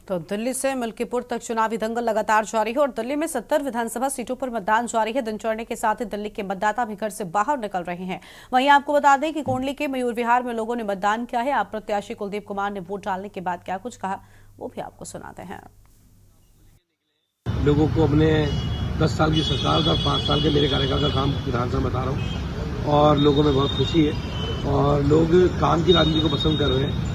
तो दिल्ली से मलकीपुर तक चुनावी दंगल लगातार जारी है और दिल्ली में 70 विधानसभा सीटों पर मतदान जारी है। दिन चढ़ने के साथ ही दिल्ली के मतदाता भी घर से बाहर निकल रहे हैं। वहीं आपको बता दें कि कोंडली के मयूर विहार में लोगों ने मतदान किया है। आप प्रत्याशी कुलदीप कुमार ने वोट डालने के बाद क्या कुछ कहा, वो भी आपको सुनाते हैं। लोगों को अपने 10 साल की सरकार का 5 साल के मेरे कार्यकाल का काम विधानसभा बता रहा हूँ और लोगों में बहुत खुशी है और लोग काम की राजनीति को पसंद कर रहे हैं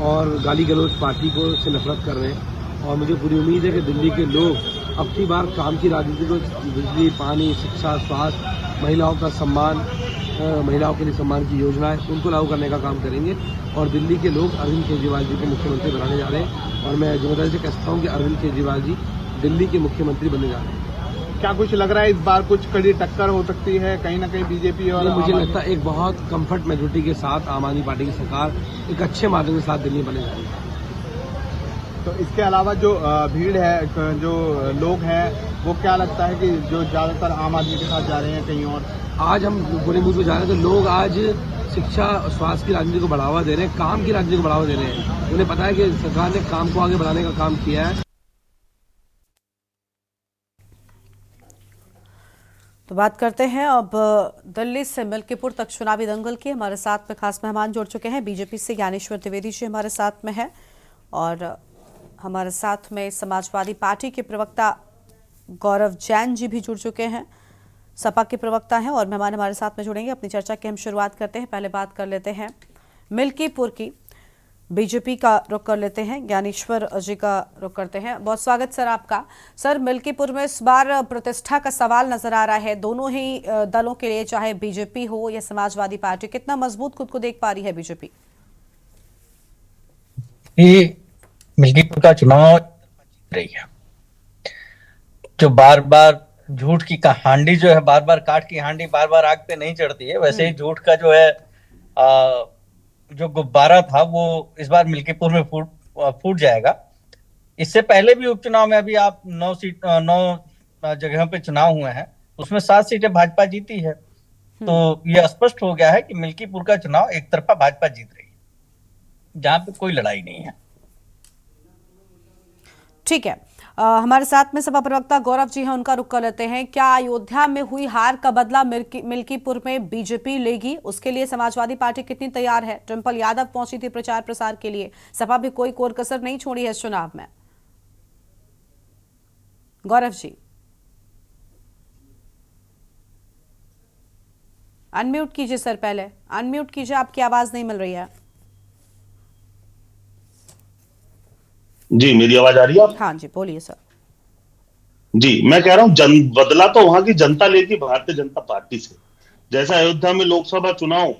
और गाली गलौज पार्टी को से नफरत कर रहे हैं। और मुझे पूरी उम्मीद है कि दिल्ली के लोग अब की बार काम की राजनीति को बिजली, पानी, शिक्षा, स्वास्थ्य, महिलाओं का सम्मान, महिलाओं के लिए सम्मान की योजनाएं उनको लागू करने का काम करेंगे। और दिल्ली के लोग अरविंद केजरीवाल जी को मुख्यमंत्री बनाने जा रहे हैं और मैं जिम्मेदारी से कहता हूँ कि अरविंद केजरीवाल जी दिल्ली के मुख्यमंत्री बनने जा रहे हैं। क्या कुछ लग रहा है इस बार कुछ कड़ी टक्कर हो सकती है कहीं ना कहीं बीजेपी और मुझे लगता है एक बहुत कंफर्ट मेजोरिटी के साथ आम आदमी पार्टी की सरकार एक अच्छे माध्यम के साथ दिल्ली बने जा रही है। तो इसके अलावा जो भीड़ है, जो लोग हैं, वो क्या लगता है कि जो ज्यादातर आम आदमी के साथ जा रहे हैं कहीं और? आज हम पूरे मुल्क में जा रहे हैं तो लोग आज शिक्षा स्वास्थ्य की राजनीति को बढ़ावा दे रहे हैं, काम की राजनीति को बढ़ावा दे रहे हैं। उन्हें पता है कि सरकार ने काम को आगे बढ़ाने का काम किया है। तो बात करते हैं अब दिल्ली से मलकीपुर तक चुनावी दंगल की। हमारे साथ में खास मेहमान जुड़ चुके हैं। बीजेपी से ज्ञानेश्वर द्विवेदी जी हमारे साथ में है और हमारे साथ में समाजवादी पार्टी के प्रवक्ता गौरव जैन जी भी जुड़ चुके हैं, सपा के प्रवक्ता हैं और मेहमान हमारे साथ में जुड़ेंगे। अपनी चर्चा की हम शुरुआत करते हैं। पहले बात कर लेते हैं मलकीपुर की। बीजेपी का रुख कर लेते हैं, ज्ञानेश्वर जी का रुख करते हैं। बहुत स्वागत सर आपका। सर, मलकीपुर में इस बार प्रतिष्ठा का सवाल नजर आ रहा है दोनों ही दलों के लिए, चाहे बीजेपी हो या समाजवादी पार्टी। कितना मजबूत खुद को देख पा रही है बीजेपी? ये मलकीपुर का चुनाव रही है, जो बार बार झूठ की हांडी जो है, बार बार काट की हांडी बार बार आग पे नहीं चढ़ती है, वैसे ही झूठ का जो है जो गुब्बारा था वो इस बार मलकीपुर में फूट जाएगा। इससे पहले भी उपचुनाव में अभी आप 9 जगहों पे चुनाव हुए हैं, उसमें 7 सीटें भाजपा जीती है। तो ये स्पष्ट हो गया है कि मलकीपुर का चुनाव एक तरफा भाजपा जीत रही है, जहां पे कोई लड़ाई नहीं है। ठीक है, हमारे साथ में सपा प्रवक्ता गौरव जी हैं, उनका रुख कर लेते हैं। क्या अयोध्या में हुई हार का बदला मलकीपुर में बीजेपी लेगी? उसके लिए समाजवादी पार्टी कितनी तैयार है? डिंपल यादव पहुंची थी प्रचार प्रसार के लिए, सपा भी कोई कोर कसर नहीं छोड़ी है इस चुनाव में। गौरव जी अनम्यूट कीजिए सर, पहले अनम्यूट कीजिए, आपकी आवाज नहीं मिल रही है। जी, मेरी आवाज आ रही है? हाँ जी, बोलिए सर। जी, मैं कह रहा हूँ बदला तो वहां की जनता लेगी भारतीय जनता पार्टी से। जैसा अयोध्या में लोकसभा चुनाव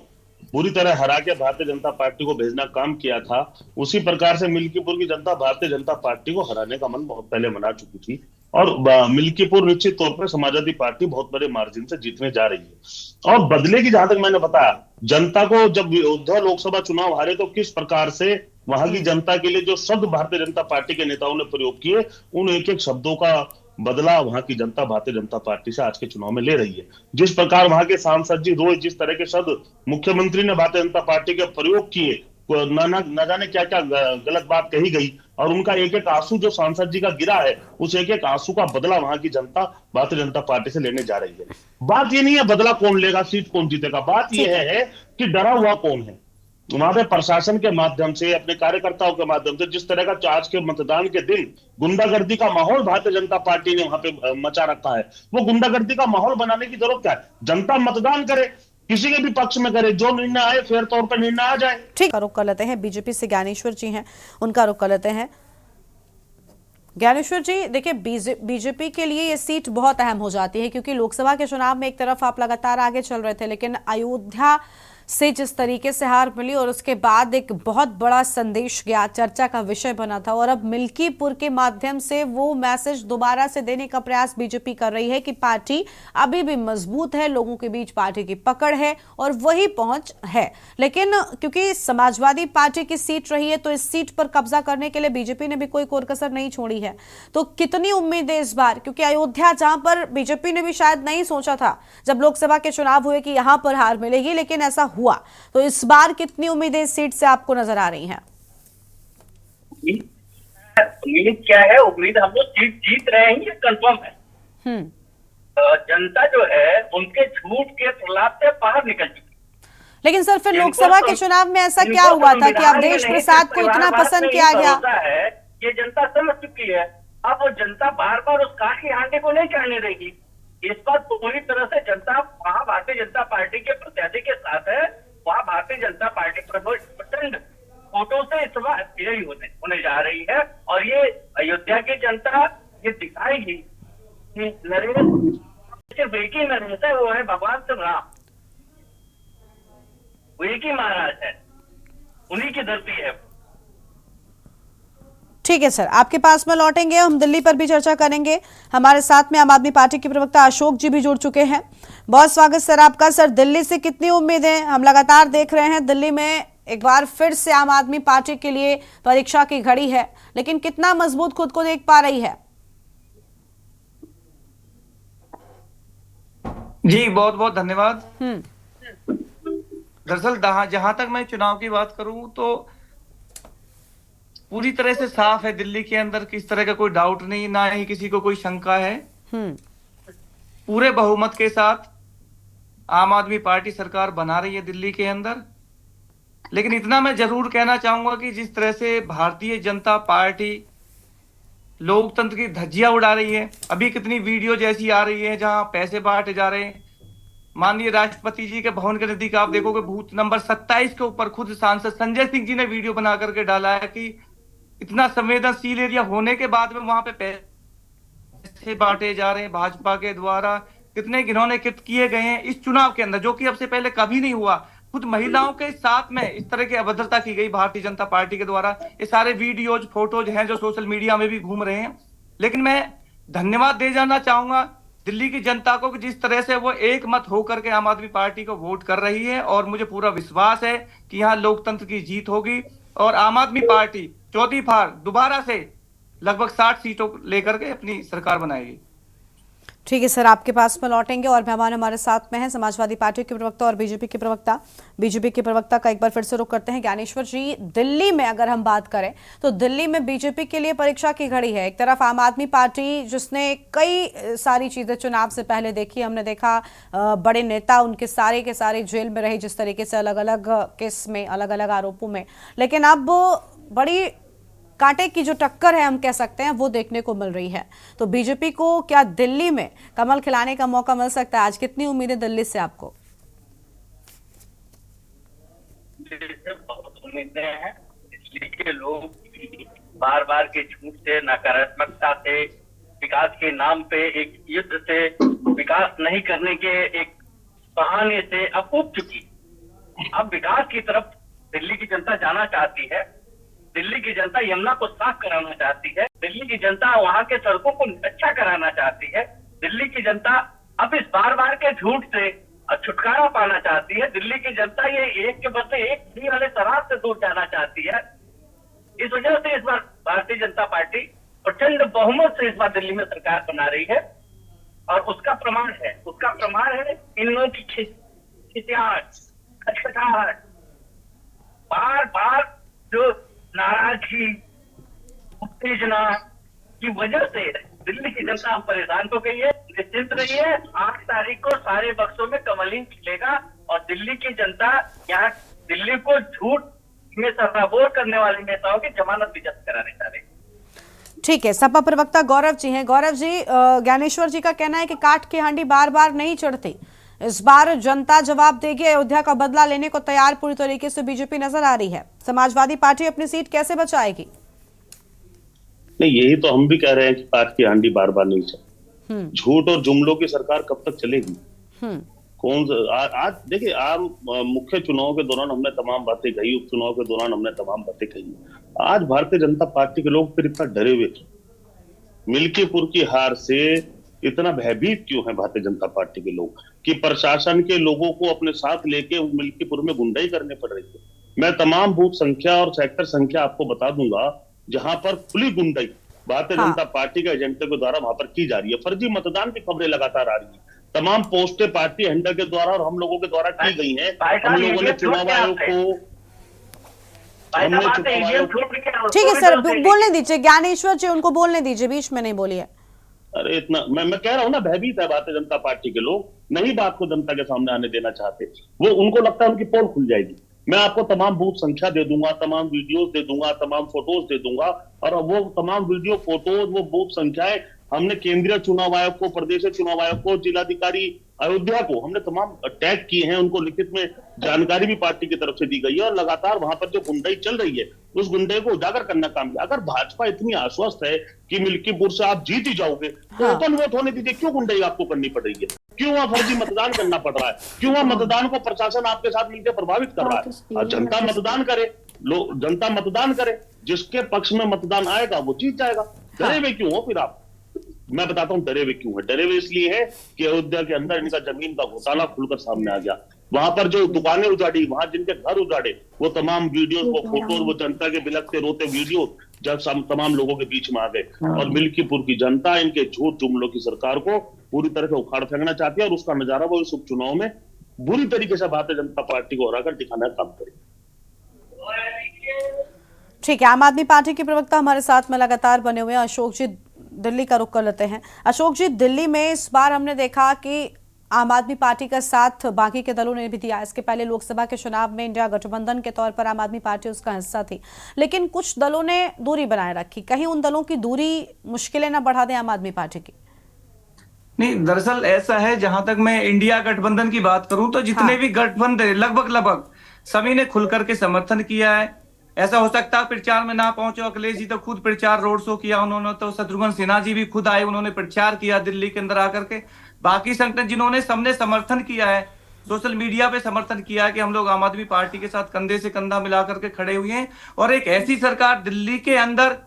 पूरी तरह हरा के भारतीय जनता पार्टी को भेजना काम किया था, उसी प्रकार से मलकीपुर की जनता भारतीय जनता पार्टी को हराने का मन बहुत पहले मना चुकी थी और मलकीपुर निश्चित तौर पर समाजवादी पार्टी बहुत बड़े मार्जिन से जीतने जा रही है। और बदले की जहां तक मैंने बताया, जनता को जब अयोध्या लोकसभा चुनाव हारे तो किस प्रकार से वहां की जनता के लिए जो शब्द भारतीय जनता पार्टी के नेताओं ने प्रयोग किए, उन एक एक शब्दों का बदला वहां की जनता भारतीय जनता पार्टी से आज के चुनाव में ले रही है। जिस प्रकार वहां के सांसद जी रोज जिस तरह के शब्द मुख्यमंत्री ने भारतीय जनता पार्टी के प्रयोग किए, न जाने क्या क्या गलत बात कही गई और उनका एक एक आंसू जो सांसद जी का गिरा है, उस एक एक आंसू का बदला वहां की जनता भारतीय जनता पार्टी से लेने जा रही है। बात ये नहीं है बदला कौन लेगा, सीट कौन जीतेगा, बात यह है कि डरा हुआ कौन है। वहां पे प्रशासन के माध्यम से, अपने कार्यकर्ताओं के माध्यम से, जिस तरह का आज के मतदान के दिन गुंडागर्दी का माहौल भारतीय जनता पार्टी ने वहां पे मचा रखा है, वो गुंडागर्दी का माहौल बनाने की जरूरत क्या है? जनता मतदान करे, किसी के भी पक्ष में करे, जो निर्णय आए फेयर तौर पर निर्णय आ जाए। ठीक, रुख कर लेते हैं। बीजेपी से ज्ञानेश्वर जी हैं, उनका रुख कर लेते हैं। ज्ञानेश्वर जी, देखिए बीजेपी के लिए ये सीट बहुत अहम हो जाती है क्योंकि लोकसभा के चुनाव में एक तरफ आप लगातार आगे चल रहे थे, लेकिन अयोध्या से जिस तरीके से हार मिली और उसके बाद एक बहुत बड़ा संदेश गया, चर्चा का विषय बना था, और अब मलकीपुर के माध्यम से वो मैसेज दोबारा से देने का प्रयास बीजेपी कर रही है कि पार्टी अभी भी मजबूत है, लोगों के बीच पार्टी की पकड़ है और वही पहुंच है। लेकिन क्योंकि समाजवादी पार्टी की सीट रही है तो इस सीट पर कब्जा करने के लिए बीजेपी ने भी कोई कोर कसर नहीं छोड़ी है। तो कितनी उम्मीद है इस बार, क्योंकि अयोध्या जहां पर बीजेपी ने भी शायद नहीं सोचा था जब लोकसभा के चुनाव हुए कि यहां पर हार मिलेगी, लेकिन ऐसा हुआ, तो इस बार कितनी उम्मीदें इस सीट से आपको नजर आ रही हैं? उम्मीद क्या है, उम्मीद हम लोग जीत रहे हैं, ये कंफर्म है। जनता जो है उनके झूठ के प्रलाप से बाहर निकल चुकी। लेकिन सर फिर लोकसभा के चुनाव में ऐसा क्या हुआ था कि अवधेश प्रसाद को इतना पसंद किया गया? है ये जनता समझ चुकी है। अब वो जनता बार बार उस काठ की हांडी को नहीं चढ़ने देगी। इस बार पूरी तरह से जनता वहां भारतीय जनता पार्टी के प्रत्याशी के साथ है। वहां भारतीय जनता पार्टी प्रचंड वोटों से इस बार विजयी होने जा रही है। और ये अयोध्या की जनता ये दिखाएगी कि नरेश सिर्फ एक ही नरेश है, वो है भगवान श्री राम। वो एक ही महाराज है, उन्हीं की धरती है। ठीक है सर, आपके पास में लौटेंगे, हम दिल्ली पर भी चर्चा करेंगे। हमारे साथ में आम आदमी पार्टी के प्रवक्ता अशोक जी भी जुड़ चुके हैं। बहुत स्वागत सर आपका। सर, दिल्ली से कितनी उम्मीदें? हम लगातार देख रहे हैं दिल्ली में एक बार फिर से आम आदमी पार्टी के लिए परीक्षा की घड़ी है, लेकिन कितना मजबूत खुद को देख पा रही है? जी बहुत बहुत धन्यवाद। दरअसल जहां तक मैं चुनाव की बात करूं तो पूरी तरह से साफ है, दिल्ली के अंदर किस तरह का कोई डाउट नहीं, ना ही किसी को कोई शंका है। पूरे बहुमत के साथ आम आदमी पार्टी सरकार बना रही है दिल्ली के अंदर। लेकिन इतना मैं जरूर कहना चाहूंगा कि जिस तरह से भारतीय जनता पार्टी लोकतंत्र की धज्जियां उड़ा रही है, अभी कितनी वीडियो जैसी आ रही है जहां पैसे बांटे जा रहे हैं। माननीय राष्ट्रपति जी के भवन के नजदीक आप देखोगे बूथ नंबर 27 के ऊपर खुद सांसद संजय सिंह जी ने वीडियो बना करके डाला है कि इतना संवेदनशील एरिया होने के बाद में वहां पे पैसे बांटे जा रहे हैं भाजपा के द्वारा। कितने घिनौने कृत्य किए गए हैं इस चुनाव के अंदर, जो कि अब से पहले कभी नहीं हुआ। खुद महिलाओं के साथ में इस तरह की अभद्रता की गई भारतीय जनता पार्टी के द्वारा। ये सारे वीडियोज फोटोज हैं जो सोशल मीडिया में भी घूम रहे हैं। लेकिन मैं धन्यवाद दे जाना चाहूंगा दिल्ली की जनता को कि जिस तरह से वो एक मत होकर के आम आदमी पार्टी को वोट कर रही है। और मुझे पूरा विश्वास है कि यहाँ लोकतंत्र की जीत होगी और आम आदमी पार्टी चौथी बार दोबारा से लगभग 60 सीटों लेकर के अपनी सरकार बनाएगी। ठीक है सर, आपके पास में लौटेंगे और मेहमान हमारे साथ में हैं समाजवादी पार्टी के प्रवक्ता और बीजेपी के प्रवक्ता। बीजेपी के प्रवक्ता का एक बार फिर से रुख करते हैं। ज्ञानेश्वर जी, दिल्ली में अगर हम बात करें तो दिल्ली में बीजेपी के लिए परीक्षा की घड़ी है। एक तरफ आम आदमी पार्टी जिसने कई सारी चीजें चुनाव से पहले देखी, हमने देखा बड़े नेता उनके सारे के सारे जेल में रहे जिस तरीके से अलग अलग केस में, अलग अलग आरोपों में। लेकिन अब बड़ी कांटे की जो टक्कर है हम कह सकते हैं वो देखने को मिल रही है। तो बीजेपी को क्या दिल्ली में कमल खिलाने का मौका मिल सकता है? आज कितनी उम्मीदें दिल्ली से आपको? बहुत उम्मीदें हैं। दिल्ली के लोग बार बार के झूठ से, नकारात्मकता से, विकास के नाम पे एक युद्ध से, विकास नहीं करने के एक बहाने से अब उब चुकी। अब विकास की तरफ दिल्ली की जनता जाना चाहती है। दिल्ली की जनता यमुना को साफ कराना चाहती है। दिल्ली की जनता वहां के सड़कों को अच्छा कराना चाहती है। दिल्ली की जनता अब इस बार बार के झूठ से छुटकारा पाना चाहती है। दिल्ली की जनता ये एक के बदले एक फ्री वाले शराब से दूर जाना चाहती है। इस वजह से इस बार भारतीय जनता पार्टी प्रचंड बहुमत से इस बार दिल्ली में सरकार बना रही है। और उसका प्रमाण है इन लोगों की खिसियाहट, खचखटाहट, बार बार जो नाराजगी, उत्तेजना की वजह से दिल्ली की जनता हम परेशान हो गई है। निश्चिंत रहिए, 8 तारीख को सारे बक्सों में कमलीन खिलेगा और दिल्ली की जनता यहाँ दिल्ली को झूठ में सराबोर करने वाले नेताओं की जमानत भी जब्त कराने जा रही है। ठीक है, सपा प्रवक्ता गौरव जी हैं। गौरव जी, ज्ञानेश्वर जी का कहना है कि काठ की हांडी बार बार नहीं चढ़ती, इस बार जनता जवाब देगी। अयोध्या का बदला लेने को तैयार पूरी तरीके से बीजेपी नजर आ रही है। समाजवादी पार्टी अपनी सीट कैसे बचाएगी? नहीं, यही तो हम भी कह रहे हैं कि काठ की हांडी बार बार नहीं चले। झूठ और जुमलों की सरकार कब तक चलेगी? आज देखिए, मुख्य चुनाव के दौरान हमने तमाम बातें कही, उपचुनाव के दौरान हमने तमाम बातें कही। आज भारतीय जनता पार्टी के लोग फिर इतना डरे हुए थे। मिल्कीपुर की हार से इतना भयभीत क्यों है भारतीय जनता पार्टी के लोग कि प्रशासन के लोगों को अपने साथ लेके मिल्कीपुर में गुंडाई करने पड़ रही है? मैं तमाम बूथ संख्या और सेक्टर संख्या आपको बता दूंगा जहां पर खुली गुंडाई भारतीय जनता पार्टी के एजेंटों के द्वारा वहां पर की जा रही है। फर्जी मतदान की खबरें लगातार आ रही है। तमाम पोस्टें पार्टी हैंडल के द्वारा और हम लोगों के द्वारा की गई हैं। हम लोगों ने चुनाव आयोग को हमने बात है, चुनाव ईवीएम आयोग छोड़ के ठीक है सर, बोलने दीजिए ज्ञानेश्वर जी, उनको बोलने दीजिए, बीच में नहीं बोलिए। अरे इतना मैं कह रहा हूं ना, भयभीत है भारतीय जनता पार्टी के लोग, नहीं बात को जनता के सामने आने देना चाहते। वो उनको लगता है उनकी पोल खुल जाएगी। मैं आपको तमाम बूथ संख्या दे दूंगा, तमाम वीडियोस दे दूंगा, तमाम फोटोज दे दूंगा, और वो तमाम वीडियो फोटोज, वो बूथ संख्याएं हमने केंद्रीय चुनाव आयोग को, प्रदेश चुनाव आयोग को, जिलाधिकारी अयोध्या को हमने तमाम टैग किए हैं। उनको लिखित में जानकारी भी पार्टी की तरफ से दी गई है, और लगातार वहां पर जो गुंडाई चल रही है उस गुंडे को उजागर करना काम किया। अगर भाजपा इतनी आश्वस्त है कि मिल्कीपुर से आप जीत ही जाओगे, तो ओपन वोट होने दीजिए। क्यों गुंडाई आपको करनी पड़ रही है? क्यों वहां फर्जी मतदान करना पड़ रहा है? क्यों वहां मतदान को प्रशासन आपके साथ मिलकर प्रभावित कर रहा है? और जनता मतदान करे, लोग जनता मतदान करे, जिसके पक्ष में मतदान आएगा वो जीत जाएगा। डरे हुए क्यों हो फिर आप? मैं बताता हूं डरे हुए क्यों है। डरे हुए इसलिए है कि अयोध्या के अंदर इनका जमीन का घोटाला खुलकर सामने आ गया। वहां पर जो दुकानें उजाड़ी, वहां जिनके घर उजाड़े, वो तमाम वीडियोस, वो फोटोज, वो जनता के बिलखते रोते वीडियो जब तमाम लोगों के बीच में आ गए, और मिल्कीपुर की जनता इनके झूठ जुमलों की सरकार को पूरी तरह से उखाड़ फेंकना चाहती है, और उसका नजारा वो इस उपचुनाव में बुरी तरीके से भारतीय जनता पार्टी को हराकर दिखाने का काम करेगी। ठीक है, आम आदमी पार्टी के प्रवक्ता हमारे साथ में लगातार बने हुए हैं, अशोक जी दिल्ली का रुख कर लेते हैं। अशोक जी, दिल्ली में इस बार हमने देखा कि आम आदमी पार्टी का साथ बाकी के दलों ने भी दिया। इसके पहले लोकसभा के चुनाव में इंडिया गठबंधन के तौर पर आम आदमी पार्टी उसका हिस्सा थी, लेकिन कुछ दलों ने दूरी बनाए रखी। कहीं उन दलों की दूरी मुश्किलें ना बढ़ा दें आम आदमी पार्टी की? नहीं, दरअसल ऐसा है, जहां तक मैं इंडिया गठबंधन की बात करूं तो जितने भी गठबंधन लगभग सभी ने खुल करके समर्थन किया है। ऐसा हो सकता है प्रचार में ना पहुंचे, अखिलेश जी तो खुद प्रचार रोड शो किया उन्होंने, तो शत्रुघ्न सिन्हा जी भी खुद आए, उन्होंने प्रचार किया दिल्ली के अंदर आकर के। बाकी संगठन जिन्होंने सबने समर्थन किया है, सोशल मीडिया पे समर्थन किया है कि हम लोग आम आदमी पार्टी के साथ कंधे से कंधा मिला करके खड़े हुए हैं, और एक ऐसी सरकार दिल्ली के अंदर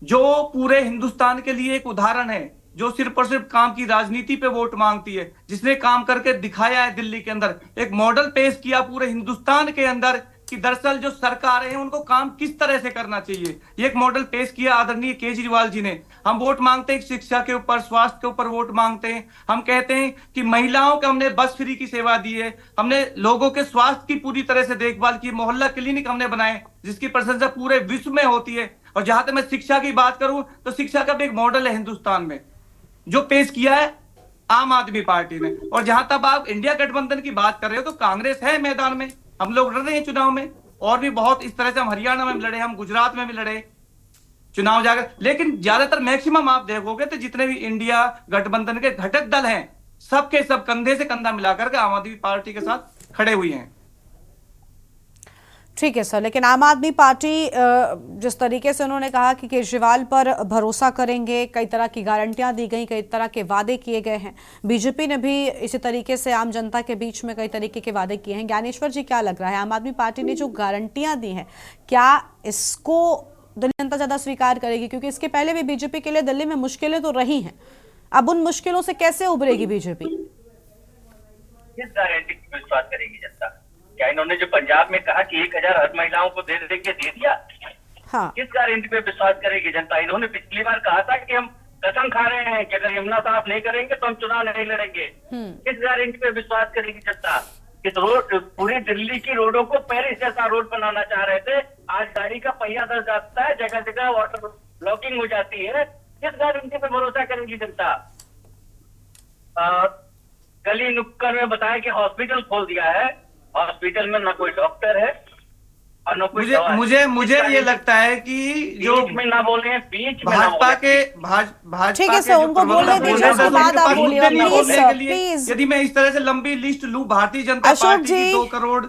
जो पूरे हिंदुस्तान के लिए एक उदाहरण है, जो सिर्फ और सिर्फ काम की राजनीति पे वोट मांगती है, जिसने काम करके दिखाया है दिल्ली के अंदर, एक मॉडल पेश किया पूरे हिंदुस्तान के अंदर कि दरअसल जो सरकारें हैं उनको काम किस तरह से करना चाहिए। ये एक मॉडल पेश किया आदरणीय केजरीवाल जी ने। हम वोट मांगते हैं शिक्षा के ऊपर, स्वास्थ्य के ऊपर वोट मांगते हैं। हम कहते हैं कि महिलाओं को हमने बस फ्री की सेवा दी है, हमने लोगों के स्वास्थ्य की पूरी तरह से देखभाल की, मोहल्ला क्लिनिक हमने बनाए जिसकी प्रशंसा पूरे विश्व में होती है। और जहां तक मैं शिक्षा की बात करूं तो शिक्षा का भी एक मॉडल है हिंदुस्तान में जो पेश किया है आम आदमी पार्टी ने। और जहां तक आप इंडिया गठबंधन की बात कर रहे हो तो कांग्रेस है मैदान में, हम लोग लड़ रहे हैं चुनाव में, और भी बहुत इस तरह से हम हरियाणा में लड़े, हम गुजरात में भी लड़े चुनाव जाकर। लेकिन ज्यादातर मैक्सिमम आप देखोगे तो जितने भी इंडिया गठबंधन के घटक दल हैं, सबके सब कंधे से कंधा मिलाकर के आम आदमी पार्टी के साथ खड़े हुए हैं। ठीक है सर, लेकिन आम आदमी पार्टी जिस तरीके से उन्होंने कहा कि केजरीवाल पर भरोसा करेंगे, कई तरह की गारंटियां दी गई, कई तरह के वादे किए गए हैं, बीजेपी ने भी इसी तरीके से आम जनता के बीच में कई तरीके के वादे किए हैं। ज्ञानेश्वर जी, क्या लग रहा है, आम आदमी पार्टी ने जो गारंटियां दी हैं, क्या इसको दिल्ली जनता ज्यादा स्वीकार करेगी? क्योंकि इसके पहले भी बीजेपी के लिए दिल्ली में मुश्किलें तो रही हैं, अब उन मुश्किलों से कैसे उभरेगी बीजेपी? किस गारंटी पर विश्वास करेगी जनता? क्या इन्होंने जो पंजाब में कहा कि 1000 हर महिलाओं को दे दिया? हाँ। किस गारंटी पे विश्वास करेगी जनता? इन्होंने पिछली बार कहा था कि हम कसम खा रहे हैं कि अगर यमुना साफ नहीं करेंगे तो हम चुनाव नहीं लड़ेंगे। किस गारंटी पे विश्वास करेगी जनता? इस रोड, पूरी दिल्ली की रोडों को पेरिस जैसा रोड बनाना चाह रहे थे, आज गाड़ी का पहिया दस जाता है, जगह जगह वाटर ब्लॉकिंग हो जाती है। किस गारंटी पे भरोसा करेगी जनता? गली नुक्कड़ में बताया कि हॉस्पिटल खोल दिया है, हॉस्पिटल में ना कोई डॉक्टर है और ना कोई मुझे ये लगता है कि जो बीच में ना बोले, बीच में भाजपा के ठीक है सर, उनको बोलने दीजिए, उसके बाद आप बोलिए प्लीज। यदि मैं इस तरह से लंबी लिस्ट लूं भारतीय जनता पार्टी की 2 करोड़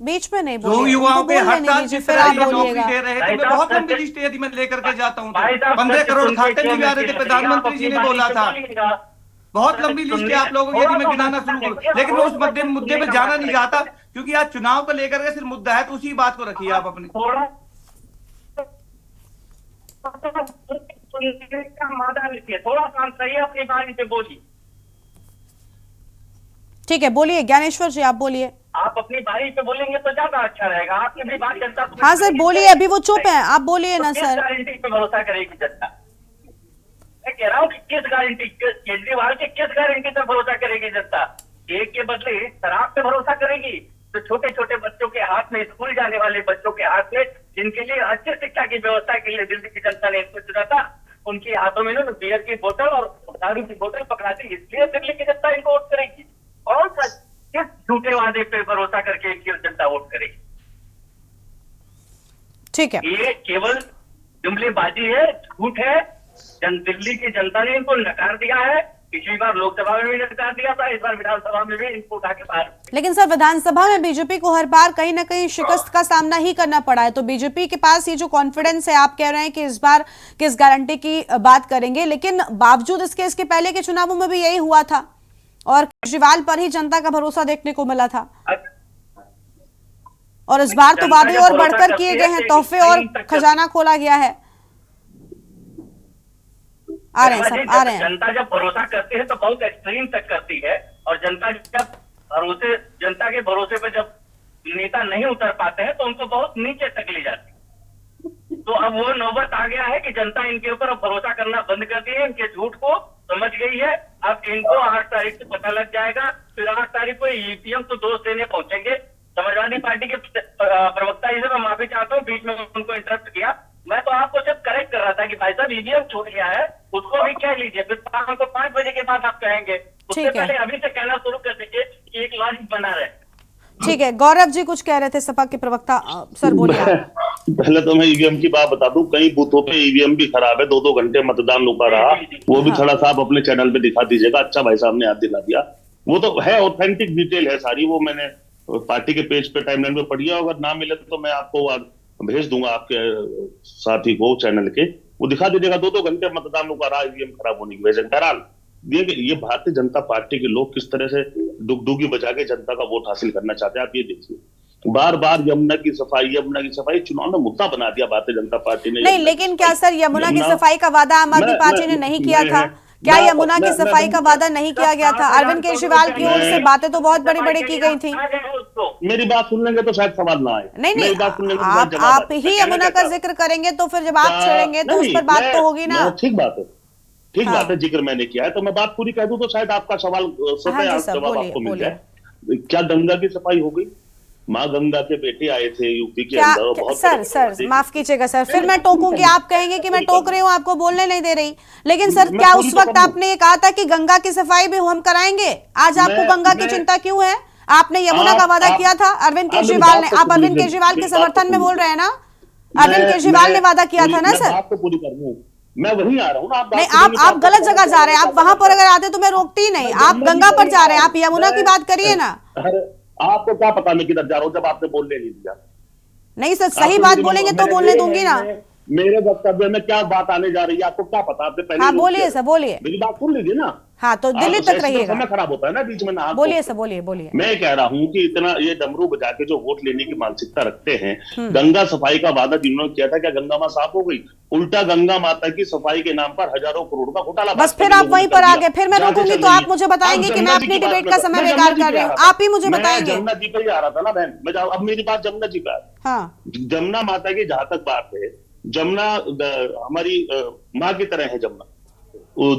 बीच में नहीं जो बोलिए, युवाओं पे हर साल दीजिए, फिर आप बोलिएगा। दे रहे हैं, तो मैं बहुत लंबी लिस्ट यदि मैं लेकर के जाता हूँ तो 15 करोड़ खाते नहीं आ रहे थे, प्रधानमंत्री जी ने बोला था। बहुत लंबी लिस्ट है आप लोगों की, यदि मैं गिनाना शुरू करूं, लेकिन मैं उस मुद्दे पे जाना नहीं चाहता क्योंकि आज चुनाव को लेकर के सिर्फ मुद्दा है, तो उसी बात को रखिए आप अपने। थोड़ा शांत रहिए, अपनी बारी से बोलिए। ठीक है, बोलिए ज्ञानेश्वर जी, आप बोलिए। आप अपनी बारी पे बोलेंगे तो ज्यादा अच्छा रहेगा, आपकी भी बात जनता। हाँ सर बोलिए, अभी वो चुप है, आप बोलिए ना सर। गारंटी पे भरोसा करेगी जनता? मैं कह रहा हूँ कि किस गारंटी, केजरीवाल की किस गारंटी पर भरोसा करेगी जनता? केक के बदले शराब पे भरोसा करेगी, तो छोटे छोटे बच्चों के हाथ में, स्कूल जाने वाले बच्चों के हाथ में, जिनके लिए अच्छी शिक्षा की व्यवस्था के लिए दिल्ली की जनता ने इनको चुना था, उनके हाथों में ना बियर की बोतल और दारू की बोतल पकड़ा दी। इसलिए दिल्ली की जनता इनको वोट करेगी। कौन सा किस झूठे वादे पे भरोसा करके इनकी जनता वोट करेगी? ठीक है, ये केवल जुमलेबाजी है, झूठ है। दिल्ली की जनता ने इनको नकार दिया है। पिछली बार लोकसभा में भी नकार दिया था, इस बार विधानसभा में भी इनको उठा के बाहर। लेकिन सर विधानसभा में बीजेपी को हर बार कहीं ना कहीं शिकस्त का सामना ही करना पड़ा है, तो बीजेपी के पास ये जो कॉन्फिडेंस है, आप कह रहे हैं कि इस बार किस गारंटी की बात करेंगे, लेकिन बावजूद इसके पहले के चुनावों में भी यही हुआ था और केजरीवाल पर ही जनता का भरोसा देखने को मिला था। और इस बार तो वादे और बढ़कर किए गए हैं, तोहफे और खजाना खोला गया है। आ रहे हैं सब, आ रहे हैं। जनता जब भरोसा करती है तो बहुत एक्सट्रीम तक करती है, और जनता के भरोसे पर जब नेता नहीं उतर पाते हैं तो उनको बहुत नीचे तक ले जाती है। तो अब वो नौबत आ गया है कि जनता इनके ऊपर भरोसा करना बंद कर दी है, इनके झूठ को समझ गई है। अब इनको 8 तारीख से पता लग जाएगा, फिर 8 तारीख को ईवीएम को दोष देने पहुंचेंगे। समाजवादी पार्टी के प्रवक्ता जी से मैं माफी चाहता हूँ, बीच में उनको इंटरप्ट किया। मैं तो आपको सिर्फ करेक्ट कर रहा था कि भाई साहब ईवीएम छूट गया है, उसको भी कह लीजिए, फिर शाम को 5 बजे के बाद आप कहेंगे। उससे पहले अभी से कहना शुरू कर दीजिए कि एक लॉजिक बना रहे। ठीक है, गौरव जी कुछ कह रहे थे, सपा के प्रवक्ता, सर बोलिए। पहले तो मैं ईवीएम की बात बता दूं, कई बूथों पे ईवीएम भी खराब है, 2-2 घंटे मतदान रुका रहा। वो भी थोड़ा सा आप अपने चैनल पे दिखा दीजिएगा। अच्छा भाई साहब ने याद दिला दिया, वो तो है, ऑथेंटिक डिटेल है सारी, वो मैंने पार्टी के पेज पे टाइमलाइन पे पढ़ी है। अगर ना मिले तो मैं आपको भेज दूंगा आपके साथी को चैनल के, वो दिखा दीजिएगा। 2-2 घंटे मतदान रुका रहा ईवीएम खराब होने की वजह से। बहरहाल ये भारतीय जनता पार्टी के लोग किस तरह से डुगडुगी बजा के जनता का वोट हासिल करना चाहते हैं, आप ये देखिए। बार बार यमुना की सफाई चुनाव में मुद्दा बना दिया भारतीय जनता पार्टी ने। नहीं, लेकिन क्या सर यमुना की सफाई का वादा आम आदमी पार्टी ने नहीं किया था? क्या यमुना की सफाई का वादा नहीं किया गया था? अरविंद केजरीवाल की ओर से बातें तो बहुत बड़ी बड़ी की गई थी। मेरी बात सुन लेंगे तो शायद सवाल ना आए। नहीं, आप ही यमुना का जिक्र करेंगे तो फिर जब आप छेड़ेंगे तो उस पर बात तो होगी ना। ठीक बात है, ठीक बात है, जिक्र मैंने किया है तो मैं बात पूरी कह दूं तो शायद आपका सवाल जवाब आपको मिल जाए। क्या गंगा की सफाई हो गई? माँ गंगा के बेटे आए थे यूपी के अंदर। बहुत सर माफ कीजिएगा सर, फिर मैं टोकूंगी, आप कहेंगे कि मैं टोक रही हूँ, आपको बोलने नहीं दे रही। लेकिन सर क्या उस वक्त आपने ये कहा था कि गंगा की सफाई भी हम कराएंगे? आज आपको गंगा की चिंता क्यों है? आपने यमुना का वादा किया था अरविंद केजरीवाल ने। आप अरविंद केजरीवाल के समर्थन में बोल रहे हैं ना? अरविंद केजरीवाल ने वादा किया था ना सर? आपको पूरी कर दूं, मैं वहीं आ रहा हूँ ना। नहीं, आप गलत जगह जा रहे हैं। आप वहां पर अगर आते तो मैं रोकती ही नहीं। आप गंगा पर जा रहे हैं, आप यमुना की बात करिए ना। आपको क्या पता मैं किधर जा रहा हूँ जब आपने बोलने नहीं दिया? नहीं सर, सही बात बोलेंगे तो बोलने दूंगी ना। मेरे वक्तव्य में क्या बात आने जा रही है आपको क्या पता? आपने पहले हाँ बोलिए सर, बोलिए। मेरी बात सुन लीजिए ना। हाँ तो दिल्ली तक रहिएगा। समय खराब होता है ना बीच में ना। बोलिए सर, बोलिए। मैं कह रहा हूँ कि इतना ये डमरू बजा के जो वोट लेने की मानसिकता रखते हैं, गंगा सफाई का वादा जिन्होंने किया था, क्या गंगा माँ साफ हो गई? उल्टा गंगा माता की सफाई के नाम पर हजारों करोड़ का घोटाला। बस फिर आप वहीं पर आ गए। फिर मैं रोकूंगी तो आप मुझे बताएंगे कि मैं अपनी डिबेट का समय बेकार कर रही हूँ। आप ही मुझे बताएंगे। जमुना जी पे ही आ रहा था ना बहन, अब मेरी बात जमुना जी पे। हाँ, जमुना माता की जहां तक बात है, जमुना हमारी माँ की तरह है।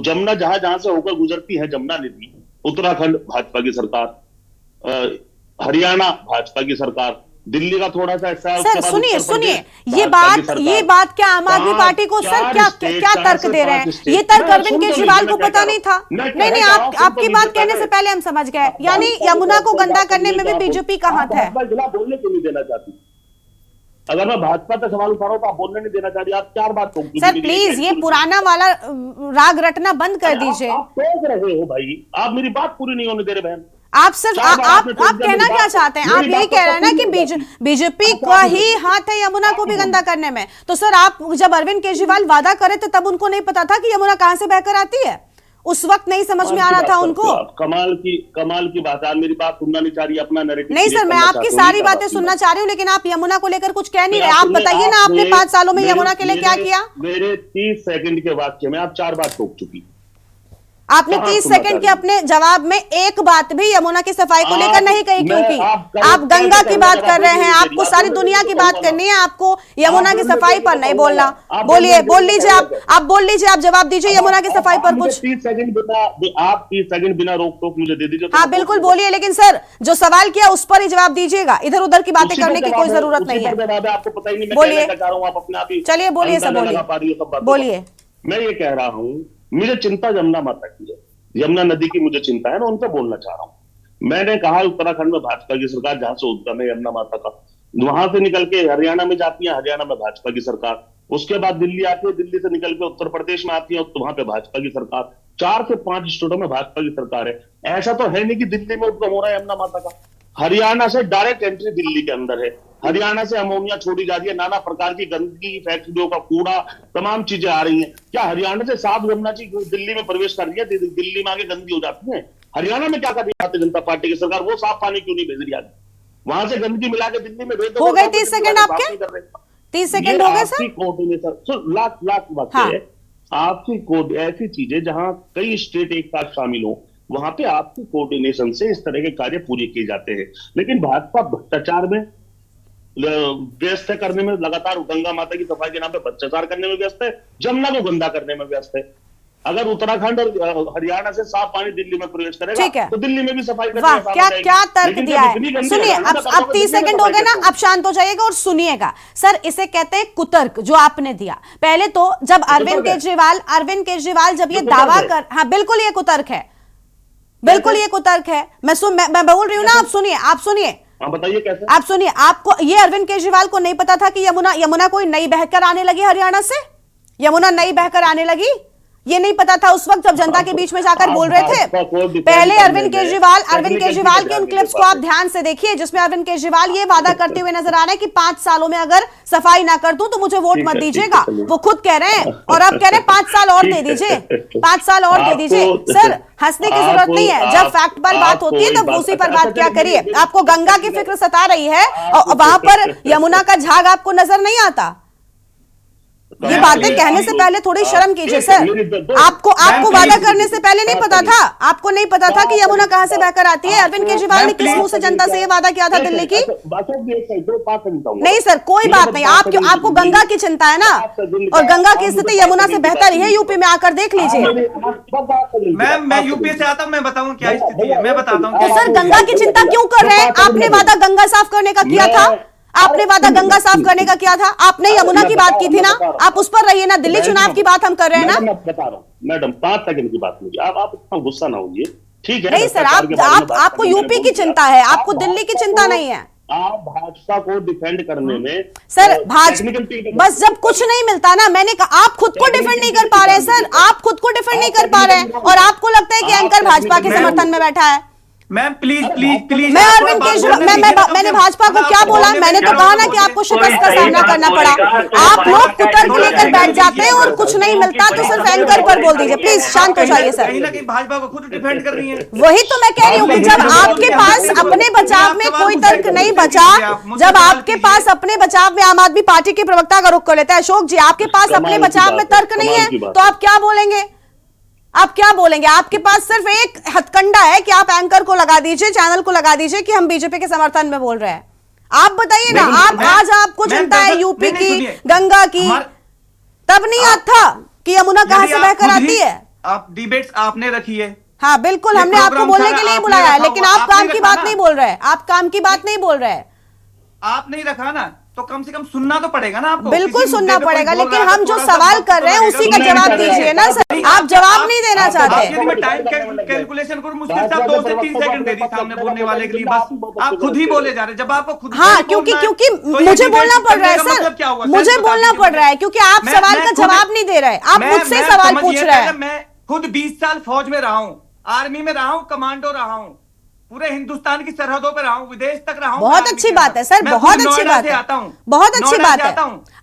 जमुना जहां से होकर गुजरती है जमुना नदी, उत्तराखंड भाजपा की सरकार, हरियाणा भाजपा की सरकार, दिल्ली का थोड़ा सा ऐसा। सर सुनिए, ये बात क्या आम आदमी पार्टी को सर क्या तर्क दे रहे हैं? ये तर्क अरविंद केजरीवाल को पता नहीं था? नहीं, आपकी बात कहने से पहले हम समझ गए। यानी यमुना को गंदा करने में भी बीजेपी का हाथ है। बोलने क्यों नहीं देना चाहती? अगर मैं भाजपा का सवाल उठा रहा हूं तो आप बोलने नहीं देना चाह रही। आप 4 बात सर प्लीज ये पुराना वाला राग रटना बंद कर दीजिए। आप टोक रहे हो भाई, आप मेरी बात पूरी नहीं होने दे रहे बहन। आप सिर्फ आप कहना क्या चाहते हैं? आप यही कह रहे हैं ना कि बीजेपी का ही हाथ है यमुना को भी गंदा करने में। तो सर आप जब अरविंद केजरीवाल वादा करे थे तब उनको नहीं पता था कि यमुना कहां से बहकर आती है? उस वक्त नहीं समझ में आ रहा था उनको? कमाल की बात है। मेरी बात सुनना नहीं चाह रही, अपना नैरेटिव। नहीं सर, मैं आपकी सारी बातें सुनना चाह रही हूँ, लेकिन आप यमुना को लेकर कुछ कह नहीं रहे। आप बताइए ना, आपने 5 सालों में यमुना के लिए क्या किया? मेरे 30 सेकंड के वाक्य में आप 4 बार टोक चुकी। आपने 30 सेकंड के अपने जवाब में एक बात भी यमुना की सफाई को लेकर नहीं कही, क्योंकि आप गंगा की बात कर रहे हैं, आपको सारी दुनिया की बात करनी है, आपको यमुना की सफाई पर नहीं बोलना। बोलिए, बोल लीजिए, आप बोल लीजिए, आप जवाब दीजिए यमुना की सफाई पर कुछ। 30 सेकंड बिना रोक टोक मुझे दे दीजिए। हाँ बिल्कुल बोलिए, लेकिन सर जो सवाल किया उस पर ही जवाब दीजिएगा, इधर उधर की बातें करने की कोई जरूरत नहीं है। आपको पता ही नहीं बोलिए, आप अपने आप ही चलिए बोलिए सर, बोलिए। मैं ये कह रहा हूं, मुझे चिंता यमुना माता की है, यमुना नदी की मुझे चिंता है ना, उन पर बोलना चाह रहा हूं। मैंने कहा उत्तराखंड में भाजपा की सरकार, जहां से उद्गम है यमुना माता का, वहां से निकल के हरियाणा में जाती है, हरियाणा में भाजपा की सरकार, उसके बाद दिल्ली आती है, दिल्ली से निकल के उत्तर प्रदेश में आती है, तो वहां पे भाजपा की सरकार, 4 से 5 स्टेटों में भाजपा की सरकार है। ऐसा तो है नहीं कि दिल्ली में उद्गम हो रहा है यमुना माता का। हरियाणा से डायरेक्ट एंट्री दिल्ली के अंदर है, हरियाणा से अमोनिया छोड़ी जा रही है, नाना प्रकार की गंदगी, फैक्ट्रियों का कूड़ा, तमाम चीजें आ रही हैं। क्या हरियाणा से साफ यमुना जी दिल्ली में प्रवेश कर रही है? दिल्ली में आगे गंदगी हो जाती है। हरियाणा में क्या कर रही है भारतीय जनता पार्टी की सरकार? वो साफ पानी क्यों नहीं भेज रही? आगे वहां से गंदगी मिला के दिल्ली में भेज दो। हो गए 30 सेकंड आपके? 30 सेकंड हो गए सर? कोऑर्डिनेशन लाख बात है, आपसी कोड ऐसी चीजें जहां कई स्टेट एक साथ शामिल हो, वहां पे आपकी कोऑर्डिनेशन से इस तरह के कार्य पूरे किए जाते हैं। लेकिन भाजपा भ्रष्टाचार में व्यस्त है, करने में लगातार गंगा माता की सफाई के नाम पे भ्रष्टाचार करने में व्यस्त है, जमुना को गंदा करने में व्यस्त है। अगर उत्तराखंड और हरियाणा से साफ पानी दिल्ली में प्रवेश करेगा तो दिल्ली में भी सफाई करने वाह, क्या तर्क दिया है। सुनिए, अब 30 सेकंड हो गए ना, अब शांत हो जाइएगा और सुनिएगा। सर इसे कहते हैं कुतर्क जो आपने दिया। पहले तो जब अरविंद केजरीवाल जब ये दावा कर, हाँ बिल्कुल ये कुतर्क है, बिल्कुल ये कुतर्क है। मैं बोल रही हूँ ना, आप सुनिए बताइए कैसे? आप सुनिए, आपको ये अरविंद केजरीवाल को नहीं पता था कि यमुना कोई नई बहकर आने लगी हरियाणा से? यमुना नई बहकर आने लगी, ये नहीं पता था उस वक्त जब जनता के बीच में जाकर बोल रहे थे? पहले अरविंद केजरीवाल के उन क्लिप्स को आप ध्यान से देखिए, जिसमें अरविंद केजरीवाल ये वादा करते हुए नजर आ रहे हैं कि 5 सालों में अगर सफाई ना कर दूं तो मुझे वोट मत दीजिएगा। वो खुद कह रहे हैं, और अब कह रहे हैं 5 साल और दे दीजिए, 5 साल और दे दीजिए। सर हंसने की जरूरत नहीं है, जब फैक्ट पर बात होती है तब उसी पर बात क्या करिए। आपको गंगा की फिक्र सता रही है और वहां पर यमुना का झाग आपको नजर नहीं आता। ये बातें कहने से पहले थोड़ी शर्म कीजिए सर। आपको वादा करने से पहले नहीं पता था? आपको नहीं पता था कि यमुना कहां से बहकर आती है? अरविंद केजरीवाल ने किस मुंह से जनता से ये वादा किया था दिल्ली की? नहीं सर, कोई बात नहीं। आपको गंगा की चिंता है ना, और गंगा की स्थिति यमुना से बेहतर ही है। यूपी में आकर देख लीजिए। मैं यूपी से आता हूँ, मैं बताऊँ क्या स्थिति है, मैं बताता हूँ। तो सर गंगा की चिंता क्यों कर रहे हैं? आपने वादा गंगा साफ करने का किया था, आपने वादा गंगा साफ करने का किया था, आपने यमुना की बात की थी ना, आप उस पर रहिए ना। दिल्ली चुनाव की बात हम कर रहे हैं ना। मैं बता रहा हूँ मैडम, 5 सेकंड की बात मुझे, आप इतना गुस्सा ना होइए, ठीक है? नहीं सर, आपको यूपी की चिंता है, आपको दिल्ली की चिंता नहीं है। आप भाजपा को डिफेंड करने में सर बस जब कुछ नहीं मिलता ना, मैंने कहा आप खुद को डिफेंड नहीं कर पा रहे हैं सर, आप खुद को डिफेंड नहीं कर पा रहे हैं, और आपको लगता है कि एंकर भाजपा के समर्थन में बैठा है। मैम प्लीज मैं अरविंद केजरीवाल, मैंने भाजपा को क्या बोला? मैंने तो कहा ना कि आपको शिकस्त का सामना करना पड़ा। आप लोग कुतर्क लेकर बैठ जाते हैं और कुछ नहीं मिलता तो सिर्फ एंकर पर बोल दीजिए। प्लीज शांत हो जाइए सर। कहीं ना कहीं भाजपा को खुद डिफेंड कर रही है। वही तो मैं कह रही हूँ कि जब आपके पास अपने बचाव में कोई तर्क नहीं बचा, जब आपके पास अपने बचाव में आम आदमी पार्टी के प्रवक्ता का रुख कर लेता है, अशोक जी आपके पास अपने बचाव में तर्क नहीं है तो आप क्या बोलेंगे? आप क्या बोलेंगे? आपके पास सिर्फ एक हथकंडा है कि आप एंकर को लगा दीजिए, चैनल को लगा दीजिए कि हम बीजेपी के समर्थन में बोल रहे हैं। आप बताइए ना, आज आपको चिंता है यूपी की, गंगा की, तब नहीं याद था कि यमुना कहां से बहकर आती है? आप डिबेट्स आपने रखी है। हाँ बिल्कुल, हमने आपको बोलने के लिए बुलाया है, लेकिन आप काम की बात नहीं बोल रहे, आप काम की बात नहीं बोल रहे। आप नहीं रखा ना, तो कम से कम सुनना तो पड़ेगा ना आपको। बिल्कुल सुनना पड़ेगा, लेकिन हम जो सवाल कर रहे हैं उसी का जवाब दीजिए ना सर। आप जवाब नहीं देना चाहते। मैं टाइम कैलकुलेशन करूं, मुश्किल से 2 से 3 सेकंड दे दी सामने बोलने वाले के लिए, बस आप खुद ही बोले जा रहे हैं। जब आपको खुद हाँ, क्योंकि मुझे बोलना पड़ रहा है सर, मुझे बोलना पड़ रहा है क्योंकि आप सवाल का जवाब नहीं दे रहे, आप मुझसे सवाल पूछ रहे हैं। मैं खुद 20 साल फौज में रहा हूँ, आर्मी में रहा हूँ, कमांडो रहा हूँ, पूरे हिंदुस्तान की सरहदों पर रहा हूँ, विदेश तक रहा हूँ। बहुत अच्छी बात है सर, बहुत अच्छी बात है, बहुत अच्छी बात है।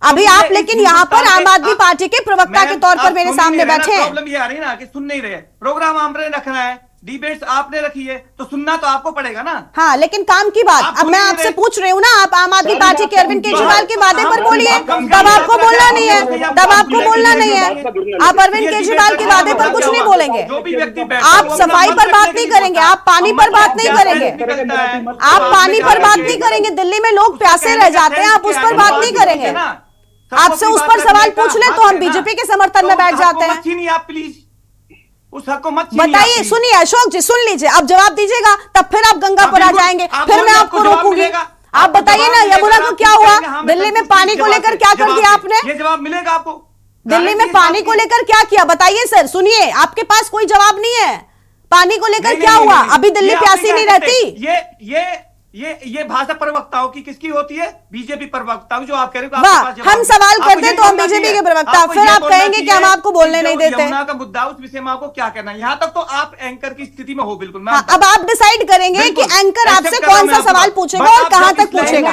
अभी आप लेकिन यहाँ पर आम आदमी पार्टी के प्रवक्ता के तौर पर मेरे सामने बैठे हैं। प्रॉब्लम ये आ रही है ना कि सुन नहीं रहे। प्रोग्राम हमने रखना है, डिबेट्स आपने रखी है तो सुनना तो आपको पड़ेगा ना। हाँ, लेकिन काम की बात अब मैं आपसे पूछ रही हूँ ना, आप आम आदमी पार्टी के अरविंद केजरीवाल के वादे पर बोलिए, तब आपको बोलना नहीं है, तब आपको बोलना नहीं है। आप अरविंद केजरीवाल के वादे पर कुछ नहीं बोलेंगे, जो भी व्यक्ति आप सफाई पर बात नहीं करेंगे, आप पानी पर बात नहीं करेंगे, आप पानी पर बात नहीं करेंगे। दिल्ली में लोग प्यासे रह जाते हैं, आप उस पर बात नहीं करेंगे। आपसे उस पर सवाल पूछ ले तो हम बीजेपी के समर्थन में बैठ जाते हैं। आप प्लीज उस हक को मत बताइए, सुनिए अशोक जी, सुन लीजिए, अब जवाब दीजिएगा तब फिर आप गंगा पर आ जाएंगे, फिर मैं आपको रोकूंगी। आप बताइए ना, यमुना को क्या हुआ? दिल्ली में पानी को लेकर क्या कर दिया आपने? ये जवाब मिलेगा आपको। दिल्ली में पानी को लेकर क्या किया बताइए सर, सुनिए, आपके पास कोई जवाब नहीं है। पानी को लेकर क्या हुआ? अभी दिल्ली प्यासी नहीं रहती। ये भाषा प्रवक्ताओं की किसकी होती है? बीजेपी प्रवक्ताओं, जो आप कह रहे हो। वाह, हम सवाल करते तो हम बीजेपी के प्रवक्ता, फिर आप कहेंगे कि हम आपको बोलने नहीं देते। यमुना का मुद्दा, उस विषय में आपको क्या कहना है? यहाँ तक तो आप एंकर की स्थिति में हो बिल्कुल। अब आप डिसाइड करेंगे कि एंकर आपसे कौन सा सवाल पूछेगा और कहां तक पूछेगा।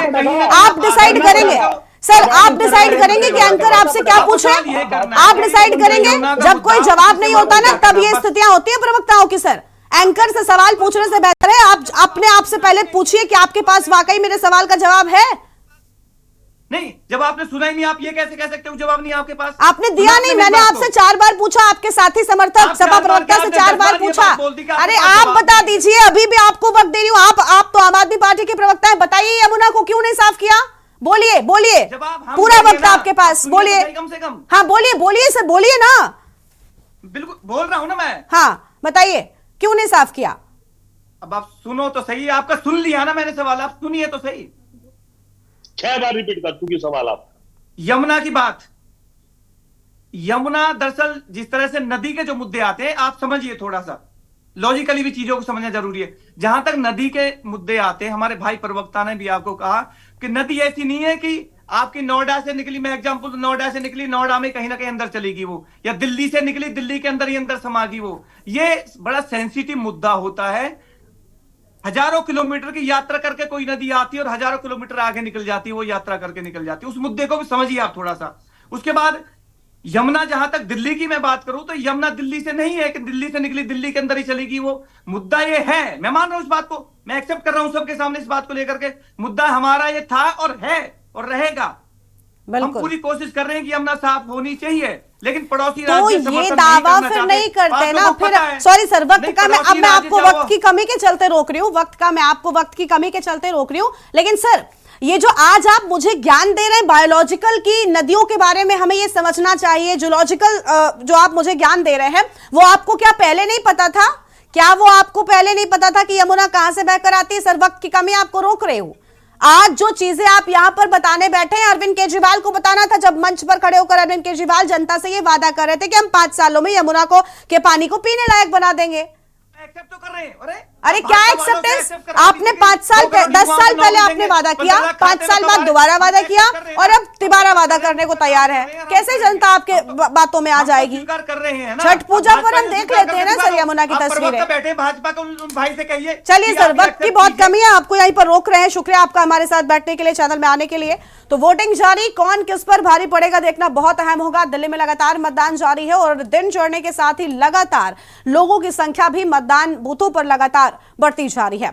आप डिसाइड करेंगे सर, आप डिसाइड करेंगे कि एंकर आपसे क्या पूछे। आप डिसाइड करेंगे। जब कोई जवाब नहीं होता ना, तब ये स्थितियां होती है प्रवक्ताओं की। सर, एंकर से सवाल पूछने से बेहतर है आप अपने आप से पहले पूछिए कि आपके पास वाकई मेरे सवाल का जवाब है। नहीं, जब आपने सुना ही नहीं, आप ये कैसे कह सकते हो जवाब नहीं आपके पास? आपने दिया नहीं। मैंने आपसे 4 बार पूछा, आपके साथी समर्थक सपा प्रवक्ता से 4 बार पूछा। अरे आप बता दीजिए, अभी भी आपको वक्त दे रही हूँ। आप तो आम आदमी पार्टी के प्रवक्ता है, बताइए यमुना को क्यों नहीं साफ किया? बोलिए बोलिए, पूरा वक्त आपके पास, बोलिए। कम से कम हाँ बोलिए सर, बोलिए ना। बिल्कुल बोल रहा हूं ना मैं। हाँ बताइए, क्यों नहीं साफ किया? अब आप सुनो तो सही, आपका सुन लिया ना मैंने सवाल, आप सुनिए तो सही। 6 बार रिपीट कर चुकी सवाल आप। यमुना की बात, यमुना दरअसल जिस तरह से नदी के जो मुद्दे आते हैं, आप समझिए, थोड़ा सा लॉजिकली भी चीजों को समझना जरूरी है। जहां तक नदी के मुद्दे आते हैं, हमारे भाई प्रवक्ता ने भी आपको कहा कि नदी ऐसी नहीं है कि आपकी नोएडा से निकली, मैं एग्जांपल, नोएडा से निकली, नोएडा में कहीं ना कहीं अंदर चलेगी वो, या दिल्ली से निकली, दिल्ली के अंदर ही अंदर समागी वो। ये बड़ा सेंसिटिव मुद्दा होता है। हजारों किलोमीटर की यात्रा करके कोई नदी आती है और हजारों किलोमीटर आगे निकल जाती है, वो यात्रा करके निकल जाती है। उस मुद्दे को भी समझिए आप थोड़ा सा। उसके बाद यमुना, जहां तक दिल्ली की मैं बात करूं तो यमुना दिल्ली से नहीं है कि दिल्ली से निकली दिल्ली के अंदर ही चलेगी वो। मुद्दा ये है, मैं मान रहा हूं इस बात को, मैं एक्सेप्ट कर रहा हूं सबके सामने इस बात को लेकर के। मुद्दा हमारा ये था और है और रहेगा। हम पूरी कोशिश कर रहे हैं कि यमुना साफ होनी चाहिए, लेकिन पड़ोसी तो ये दावा फिर नहीं करते ना। फिर सॉरी सर, वक्त का मैं आपको वक्त की कमी के चलते रोक रही हूँ, मैं आपको वक्त की कमी के चलते रोक रही हूँ। लेकिन सर, ये जो आज आप मुझे ज्ञान दे रहे हैं बायोलॉजिकल की नदियों के बारे में, हमें ये समझना चाहिए। जूलॉजिकल जो आप मुझे ज्ञान दे रहे हैं, वो आपको क्या पहले नहीं पता था? क्या वो आपको पहले नहीं पता था कि यमुना कहां से बहकर आती है? सर, वक्त की कमी आपको रोक रहे हो। आज जो चीजें आप यहां पर बताने बैठे हैं, अरविंद केजरीवाल को बताना था। जब मंच पर खड़े होकर अरविंद केजरीवाल जनता से ये वादा कर रहे थे कि हम 5 सालों में यमुना को के पानी को पीने लायक बना देंगे। एक्सेप्ट तो कर रहे हैं। अरे क्या एक्सेप्टेंस? आपने 10 साल पहले आपने वादा किया, 5 साल बाद दोबारा वादा किया और अब दोबारा वादा करने को तैयार है। कैसे जनता आपके बातों में आ जाएगी? छठ पूजा पर हम देख लेते हैं ना सर यमुना की तस्वीरें। बैठे भाजपा को उन भाई से कहिए। चलिए सर, वक्त की बहुत कमी है, आपको यहीं पर रोक रहे हैं। शुक्रिया आपका हमारे साथ बैठने के लिए, चैनल में आने के लिए। तो वोटिंग जारी, कौन किस पर भारी पड़ेगा देखना बहुत अहम होगा। दिल्ली में लगातार मतदान जारी है और दिन चढ़ने के साथ ही लगातार लोगों की संख्या भी मतदान बूथों पर लगातार बढ़ती जा रही है।